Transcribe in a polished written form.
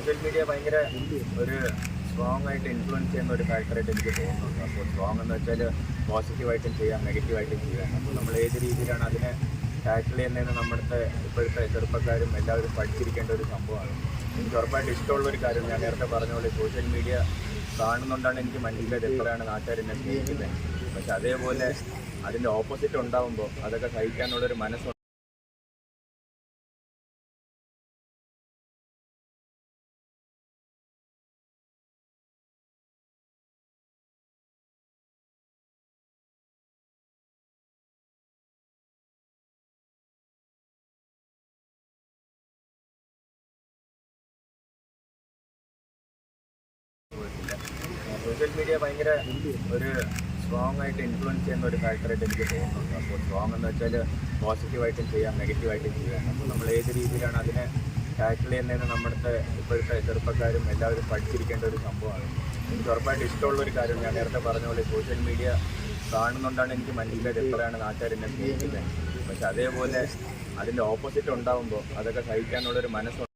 Social media ഭയങ്കര ഒരു strong ആയിട്ട് ഇൻഫ്ലുവൻസ് ചെയ്യുന്ന ഒരു ഫാക്ടറായിട്ട് എനിക്ക് തോന്നുന്നുണ്ട്. അപ്പോൾ സ്ട്രോങ് എന്ന് വെച്ചാൽ പോസിറ്റീവായിട്ടും ചെയ്യാം, നെഗറ്റീവായിട്ടും ചെയ്യാം. അപ്പോൾ നമ്മൾ ഏത് രീതിയിലാണ് അതിനെ ടാക്കിൾ ചെയ്യുന്നതെന്ന് നമ്മുടെ ഇപ്പോഴത്തെ ചെറുപ്പക്കാരും എല്ലാവരും പഠിച്ചിരിക്കേണ്ട ഒരു സംഭവമാണ്. എനിക്ക് ഉറപ്പായിട്ട് ഇഷ്ടമുള്ളൊരു കാര്യം ഞാൻ നേരത്തെ പറഞ്ഞ പോലെ സോഷ്യൽ മീഡിയ കാണുന്നുണ്ടാണ് എനിക്ക് മനസ്സിലായത് എത്രയാണ് നാട്ടുകാർ എന്നെ സ്നേഹിക്കുന്നത്. പക്ഷെ അതേപോലെ അതിൻ്റെ ഓപ്പോസിറ്റ് ഉണ്ടാകുമ്പോൾ അതൊക്കെ സഹിക്കാനുള്ളൊരു മനസ്സുണ്ട്. സോഷ്യൽ മീഡിയ ഭയങ്കര ഒരു സ്ട്രോങ് ആയിട്ട് ഇൻഫ്ലുവൻസ് ചെയ്യുന്ന ഒരു ഫാക്ടറായിട്ട് എനിക്ക് തോന്നുന്നുണ്ട്. അപ്പോൾ സ്ട്രോങ് എന്ന് വെച്ചാൽ പോസിറ്റീവായിട്ടും ചെയ്യാം, നെഗറ്റീവായിട്ടും ചെയ്യാം. അപ്പോൾ നമ്മൾ ഏത് രീതിയിലാണ് അതിനെ ടാക്കിൾ ചെയ്യുന്നതെന്ന് നമ്മുടെ ഇപ്പോഴത്തെ ചെറുപ്പക്കാരും എല്ലാവരും പഠിച്ചിരിക്കേണ്ട ഒരു സംഭവമാണ്. എനിക്ക് ഉറപ്പായിട്ട് ഇഷ്ടമുള്ളൊരു കാര്യം ഞാൻ നേരത്തെ പറഞ്ഞ പോലെ സോഷ്യൽ മീഡിയ കാണുന്നുണ്ടാണ് എനിക്ക് മനസ്സിലായത് എത്രയാണ് നാട്ടുകാർ എന്നെ സ്നേഹിക്കുന്നത്. പക്ഷെ അതേപോലെ അതിൻ്റെ ഓപ്പോസിറ്റ് ഉണ്ടാകുമ്പോൾ അതൊക്കെ സഹിക്കാനുള്ളൊരു മനസ്സുണ്ട്.